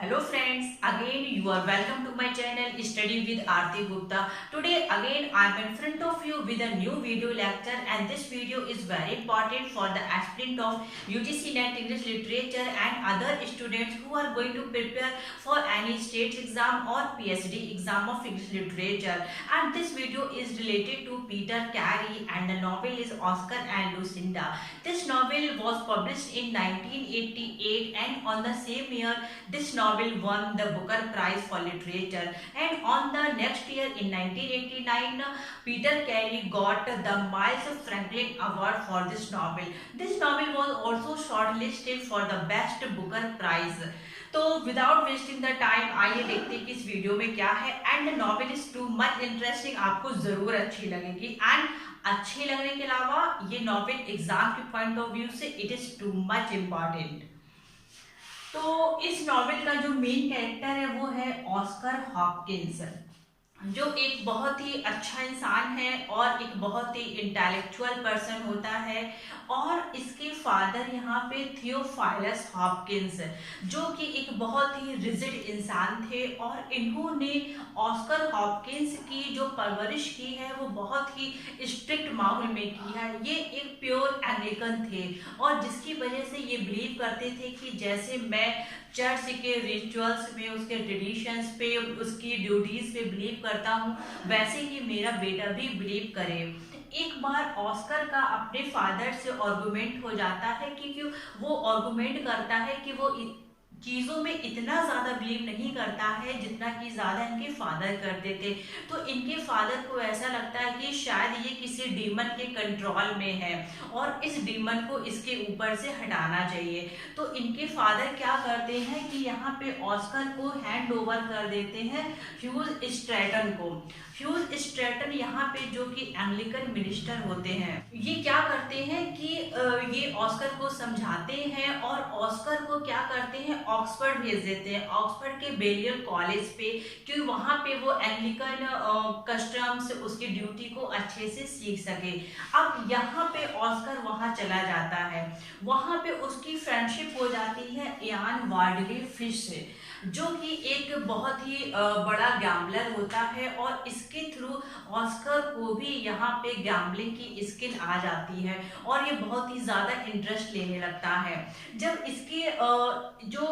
Hello friends, again you are welcome to my channel Study with Aarti Gupta. Today again I am in front of you with a new video lecture, and this video is very important for the aspirant of UGC NET English Literature and other students who are going to prepare for any state exam or PhD exam of English Literature. And this video is related to Peter Carey and the novel is Oscar and Lucinda. This novel was published in 1988 and on the same year this novel won the Booker Prize for Literature, and on the next year in 1989 Peter Carey got the Miles Franklin Award for this novel. This novel was also shortlisted for the Best Booker Prize. तो without wasting the time आइए देखते हैं कि इस video में क्या है। And novel is too much interesting, आपको जरूर अच्छी लगेगी। एंड अच्छी लगने के अलावा ये नॉवेल एग्जाम के पॉइंट ऑफ व्यू से it is too much important. तो इस नॉवेल का जो मेन कैरेक्टर है वो है ऑस्कर हॉपकिंस, जो एक बहुत ही अच्छा इंसान है और एक बहुत ही इंटेलेक्चुअल पर्सन होता है। और इसके फादर यहाँ पे थियोफाइलस हॉपकिंस, जो कि एक बहुत ही रिजिड इंसान थे, और इन्होंने ऑस्कर हॉपकिंस की जो परवरिश की है वो बहुत ही स्ट्रिक्ट माहौल में की है। ये एक प्योर एंग्लिकन थे और जिसकी वजह से ये बिलीव करते थे कि जैसे मैं चर्च के रिचुअल्स में, उसके ट्रेडिशंस पे, उसकी ड्यूटीज पे बिलीव करता हूँ, वैसे ही मेरा बेटा भी बिलीव करे। एक बार ऑस्कर का अपने फादर से आर्गुमेंट हो जाता है क्योंकि वो आर्गुमेंट करता है कि वो चीज़ों में इतना ज़्यादा बिलीव नहीं करता है जितना कि ज़्यादा इनके फादर करते थे। तो इनके फादर को ऐसा लगता है कि शायद ये किसी डीमन के कंट्रोल में है और इस डीमन को इसके ऊपर से हटाना चाहिए। तो इनके फादर क्या करते हैं कि यहाँ पे ऑस्कर को हैंड ओवर कर देते हैं ह्यूज स्ट्रैटन को। ह्यूज स्ट्रैटन यहाँ पे जो कि एंग्लिकन मिनिस्टर होते हैं, ये क्या करते हैं कि ये ऑस्कर को समझाते हैं और ऑस्कर को क्या करते हैं, ऑक्सफोर्ड भेज देते हैं, ऑक्सफोर्ड के बेलियल कॉलेज पे, क्योंकि वहाँ पे वो एंग्लिकन कस्टम्स, उसकी ड्यूटी को अच्छे से सीख सके। अब यहाँ पे ऑस्कर वहाँ चला जाता है, वहाँ पे उसकी फ्रेंडशिप हो जाती है इयान वार्डली फिश से, जो कि एक बहुत ही बड़ा गैम्बलर होता है, और इसके थ्रू ऑस्कर को भी यहाँ पे गैम्बलिंग की स्किल आ जाती है और ये बहुत ही ज़्यादा इंटरेस्ट लेने लगता है। जब इसके जो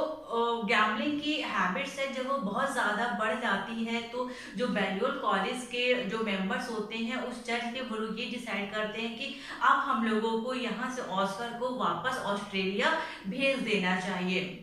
गैम्बलिंग की हैबिट्स है जब वो बहुत ज़्यादा बढ़ जाती है, तो जो बेलियल कॉलेज के जो मेंबर्स होते हैं उस चर्च के, वो लोग ये डिसाइड करते हैं कि अब हम लोगों को यहाँ से ऑस्कर को वापस ऑस्ट्रेलिया भेज देना चाहिए।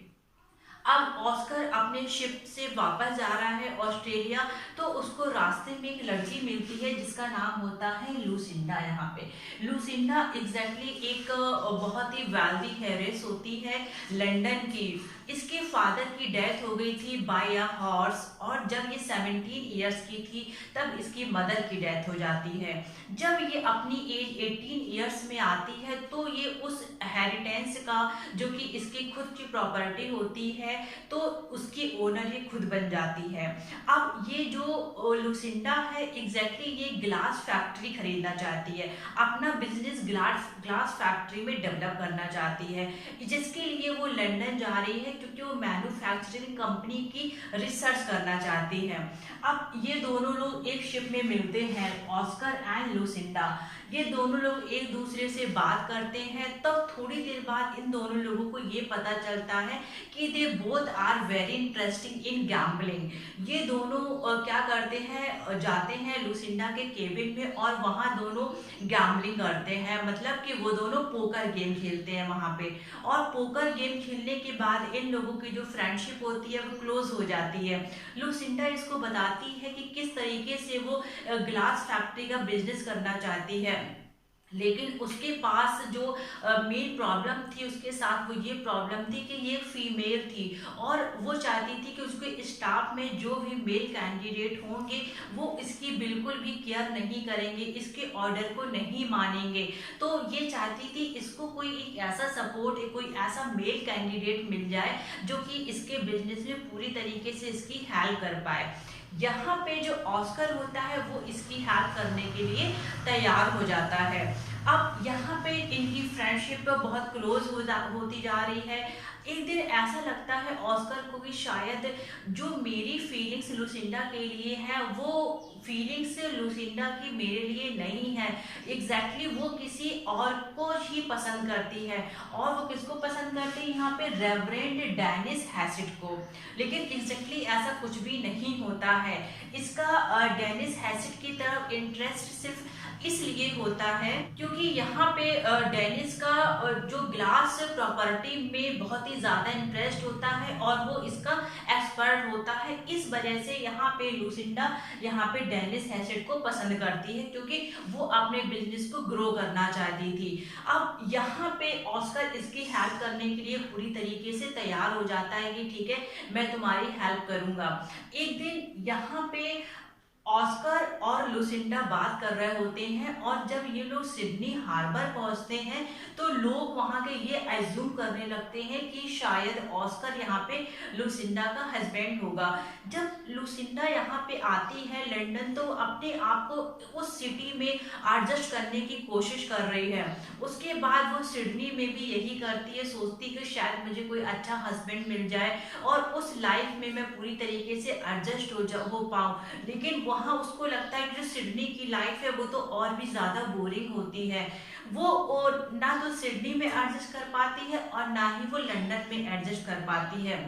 अब ऑस्कर अपने शिप से वापस जा रहा है ऑस्ट्रेलिया, तो उसको रास्ते में एक लड़की मिलती है जिसका नाम होता है लूसिंडा। यहाँ पे लूसिंडा एग्जैक्टली एक बहुत ही वेल्दी हेरेस होती है लंदन की। इसके फादर की डेथ हो गई थी बाय अ हॉर्स, और जब ये 17 इयर्स की थी तब इसकी मदर की डेथ हो जाती है। जब ये अपनी एज 18 इयर्स में आती है तो ये उस हेरिटेंस का, जो कि इसकी खुद की प्रॉपर्टी होती है, तो उसकी ओनर ये खुद बन जाती है। अब ये जो लुसिंडा है एग्जैक्टली ये ग्लास फैक्ट्री खरीदना चाहती है, अपना बिजनेस ग्लास फैक्ट्री में डेवलप करना चाहती है, जिसके लिए वो लंदन जा रही है क्योंकि वो मैन्युफैक्चरिंग कंपनी की रिसर्च करना चाहती है। अब ये दोनों लोग एक शिप में मिलते हैं, ऑस्कर एंड लुसिंडा। ये दोनों लोग एक दूसरे से बात करते हैं, तब थोड़ी देर बाद इन दोनों लोगों को ये पता चलता है कि they both are very interesting in gambling. ये दोनों क्या करते हैं, जाते हैं लुसिंडा के केबिन में और वहाँ दोनों गैम्बलिंग करते हैं, मतलब कि वो दोनों पोकर गेम खेलते हैं वहाँ पे। और पोकर गेम खेलने के बाद इन लोगों की जो फ्रेंडशिप होती है वो क्लोज हो जाती है। लुसिंडा इसको बताती है कि किस तरीके से वो ग्लास फैक्ट्री का बिजनेस करना चाहती है, लेकिन उसके पास जो मेन प्रॉब्लम थी उसके साथ वो ये प्रॉब्लम थी कि ये फीमेल थी और वो चाहती थी कि उसके स्टाफ में जो भी मेल कैंडिडेट होंगे वो इसकी बिल्कुल भी केयर नहीं करेंगे, इसके ऑर्डर को नहीं मानेंगे। तो ये चाहती थी इसको कोई एक ऐसा सपोर्ट, कोई ऐसा मेल कैंडिडेट मिल जाए जो कि इसके बिजनेस में पूरी तरीके से इसकी हेल्प कर पाए। यहाँ पे जो ऑस्कर होता है वो इसकी हेल्प करने के लिए तैयार हो जाता है। अब यहाँ पे इनकी फ्रेंडशिप बहुत क्लोज होती जा रही है। एक दिन ऐसा लगता है ऑस्कर को कि शायद जो मेरी फीलिंग्स लुसिंडा के लिए है वो फीलिंग्स लुसिंडा की मेरे लिए नहीं है। एग्जैक्टली वो किसी और को ही पसंद करती है। और वो किसको पसंद करती है यहाँ पे? रेवरेंड डेनिस हैसिड को। लेकिन एग्जैक्टली ऐसा कुछ भी नहीं होता है। इसका डेनिस हैसिड की तरफ इंटरेस्ट सिर्फ इसलिए होता है क्योंकि यहाँ पे डेनिस का जो ग्लास प्रॉपर्टी में बहुत ही ज्यादा इंटरेस्ट होता है और वो इसका एक्सपर्ट होता है। इस वजह से यहाँ पे लुसिंडा यहाँ पे डेनिस हैसिड को पसंद करती है क्योंकि वो अपने बिजनेस को ग्रो करना चाहती थी। अब यहाँ पे ऑस्कर इसकी हेल्प करने के लिए पूरी तरीके से तैयार हो जाता है कि ठीक है, मैं तुम्हारी हेल्प करूंगा। एक दिन यहाँ पे ऑस्कर और लुसिंडा बात कर रहे होते हैं और जब ये लोग सिडनी हार्बर पहुंचते हैं तो लोग वहां के ये एज्यूम करने लगते हैं कि शायद ऑस्कर यहाँ पे लुसिंडा का हस्बैंड होगा। जब लुसिंडा यहाँ पे आती है लंदन तो अपने आप को उस सिटी में एडजस्ट करने की कोशिश कर रही है। उसके बाद वो सिडनी में भी यही करती है, सोचती कि शायद मुझे कोई अच्छा हस्बैंड मिल जाए और उस लाइफ में मैं पूरी तरीके से एडजस्ट हो पाऊँ। लेकिन वहाँ उसको लगता है कि जो सिडनी की लाइफ है वो तो और भी ज्यादा बोरिंग होती है। वो और ना तो सिडनी में एडजस्ट कर पाती है और ना ही वो लंदन में एडजस्ट कर पाती है।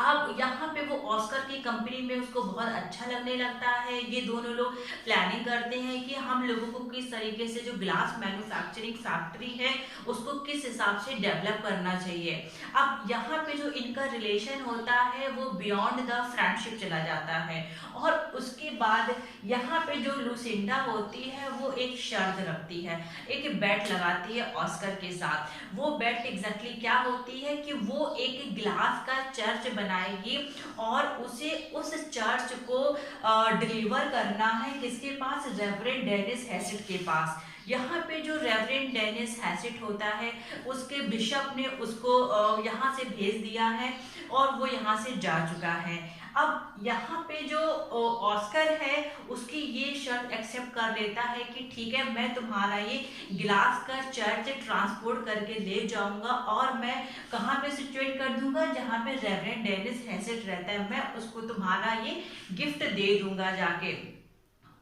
अब यहाँ पे वो ऑस्कर की कंपनी में उसको बहुत अच्छा लगने लगता है। ये दोनों लोग प्लानिंग करते हैं कि हम लोगों को किस तरीके से जो ग्लास मैन्युफैक्चरिंग फैक्ट्री है उसको किस हिसाब से डेवलप करना चाहिए। अब यहाँ पे जो इनका रिलेशन होता है वो बियॉन्ड द फ्रेंडशिप चला जाता है। और उसके बाद यहाँ पे जो लुसिंडा होती है वो एक शर्त रखती है, एक बेट लगाती है ऑस्कर के साथ। वो बेट एग्जैक्टली क्या होती है कि वो एक ग्लास का चर्च बनाएगी और उसे उस चर्च को डिलीवर करना है किसके पास? रेवरेंड डेनिस हैसिड के पास। यहाँ पे जो रेवरेंड डेनिस हैसिड होता है उसके बिशप ने उसको यहाँ से भेज दिया है और वो यहाँ से जा चुका है। अब यहाँ पे जो ऑस्कर है उसकी ये शर्त एक्सेप्ट कर लेता है कि ठीक है, मैं तुम्हारा ये ग्लास का चर्च ट्रांसपोर्ट करके ले जाऊंगा और मैं कहाँ पे सिचुएट कर दूंगा? जहाँ पे रेवरेंड डेनिस हैसिड रहता है, मैं उसको तुम्हारा ये गिफ्ट दे दूंगा जाके।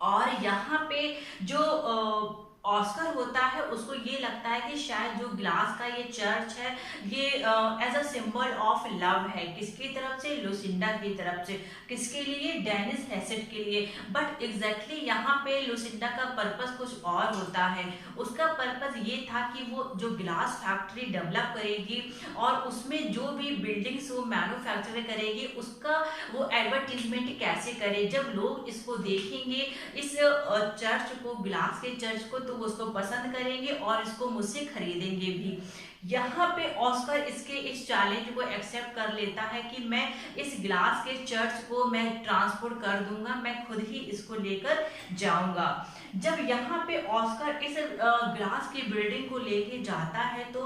और यहाँ पे जो ऑस्कर होता है उसको ये लगता है कि शायद जो ग्लास का ये चर्च है ये as a symbol of love है। किसकी तरफ से? लुसिंडा की तरफ से। किसके लिए? डेनिस हैसिड के लिए। बट एग्जैक्टली यहाँ पे लुसिंडा का पर्पस कुछ और होता है। उसका पर्पस ये था कि वो जो ग्लास फैक्ट्री डेवलप करेगी और उसमें जो भी बिल्डिंग्स वो मैन्युफैक्चर करेगी उसका वो एडवर्टीजमेंट कैसे करे। जब लोग इसको देखेंगे इस चर्च को, ग्लास के चर्च को, तो उसको पसंद करेंगे और इसको मुझसे खरीदेंगे भी। यहाँ पे ऑस्कर इसके इस चैलेंज को एक्सेप्ट कर लेता है कि मैं इस ग्लास के चर्च को मैं ट्रांसपोर्ट कर दूंगा, मैं खुद ही इसको लेकर जाऊंगा। जब यहाँ पे ऑस्कर इस ग्लास की बिल्डिंग को लेके जाता है तो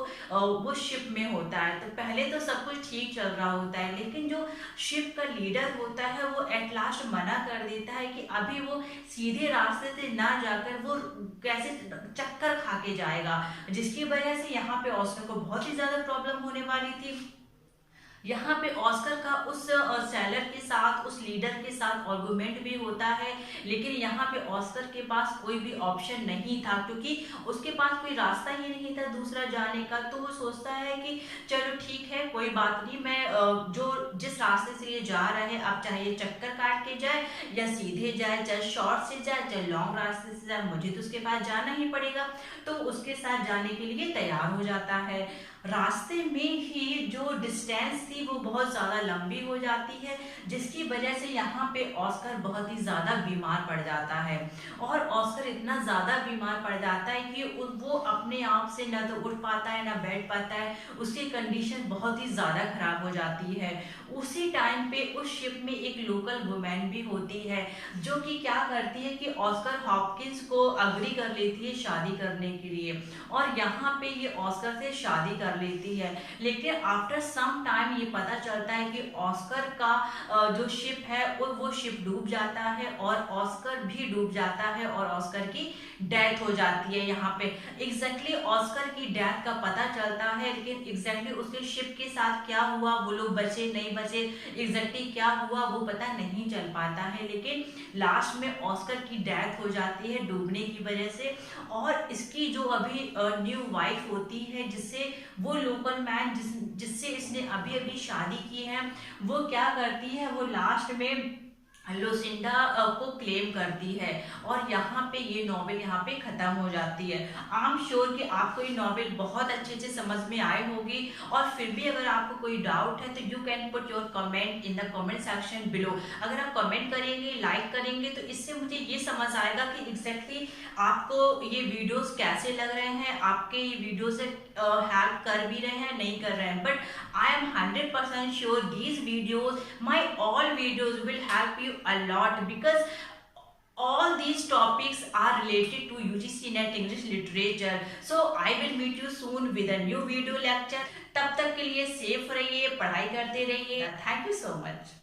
वो शिप में होता है। तो पहले तो सब कुछ ठीक चल रहा होता है, लेकिन जो शिप का लीडर होता है वो एट लास्ट मना कर देता है कि अभी वो सीधे रास्ते से ना जाकर वो कैसे चक्कर खा के जाएगा, जिसकी वजह से यहाँ पे ऑस्कर को बहुत ही ज्यादा प्रॉब्लम होने वाली थी। यहाँ पे ऑस्कर का उस सेलर के साथ, उस लीडर के साथ आर्गुमेंट भी होता है, लेकिन यहाँ पे ऑस्कर के पास कोई भी ऑप्शन नहीं था क्योंकि उसके पास कोई रास्ता ही नहीं था दूसरा जाने का। तो वो सोचता है कि चलो ठीक है, कोई बात नहीं, मैं जो जिस रास्ते से ये जा रहे हैं, अब चाहे ये चक्कर काट के जाए या सीधे जाए, चाहे शॉर्ट से जाए चाहे लॉन्ग रास्ते से जाए, मुझे तो उसके पास जाना ही पड़ेगा। तो उसके साथ जाने के लिए तैयार हो जाता है। रास्ते में ही जो डिस्टेंस थी वो बहुत ज्यादा लंबी हो जाती है, जिसकी वजह से यहाँ पे ऑस्कर बहुत ही ज्यादा बीमार पड़ जाता है। और ऑस्कर इतना ज्यादा बीमार पड़ जाता है कि वो अपने आप से ना तो उठ पाता है ना बैठ पाता है, उसकी कंडीशन बहुत ही ज्यादा खराब हो जाती है। उसी टाइम पे उस शिप में एक लोकल वुमेन भी होती है जो कि क्या करती है कि ऑस्कर हॉपकिंस को अग्री कर लेती है शादी करने के लिए, और यहाँ पे ये ऑस्कर से शादी कर कर लेती है। लेकिन आफ्टर सम टाइम ये पता चलता है कि ऑस्कर का जो शिप है वो शिप डूब जाता है और ऑस्कर भी डूब जाता है और ऑस्कर की डेथ हो जाती है। यहाँ पे एग्जैक्टली ऑस्कर की डेथ का पता चलता है, लेकिन एग्जैक्टली उसके शिप के साथ क्या हुआ, वो लोग बचे नहीं बचे, एग्जैक्टली क्या हुआ वो पता नहीं चल पाता है। लेकिन लास्ट में ऑस्कर की डेथ हो जाती है डूबने की वजह से। और इसकी जो अभी न्यू वाइफ होती है, जिससे वो लोकल मैन जिससे इसने अभी अभी शादी की है, वो क्या करती है, वो लास्ट में लुसिंडा को क्लेम करती है और यहाँ पे ये नॉवेल यहाँ पे खत्म हो जाती है। आई एम श्योर कि आपको ये नॉवेल बहुत अच्छे से समझ में आई होगी। और फिर भी अगर आपको कोई डाउट है तो you can put your comment in the comment section below. अगर आप कमेंट करेंगे, लाइक करेंगे, तो इससे मुझे ये समझ आएगा कि एग्जैक्टली आपको ये वीडियोस कैसे लग रहे हैं, आपके ये वीडियो से हेल्प कर भी रहे हैं नहीं कर रहे हैं। But I am 100% sure these videos, my all videos will help you a lot, because all these topics are related to UGC NET English literature. So I will meet you soon with a new video lecture. तब तक के लिए safe रहिए, पढ़ाई करते रहिए। Thank you so much.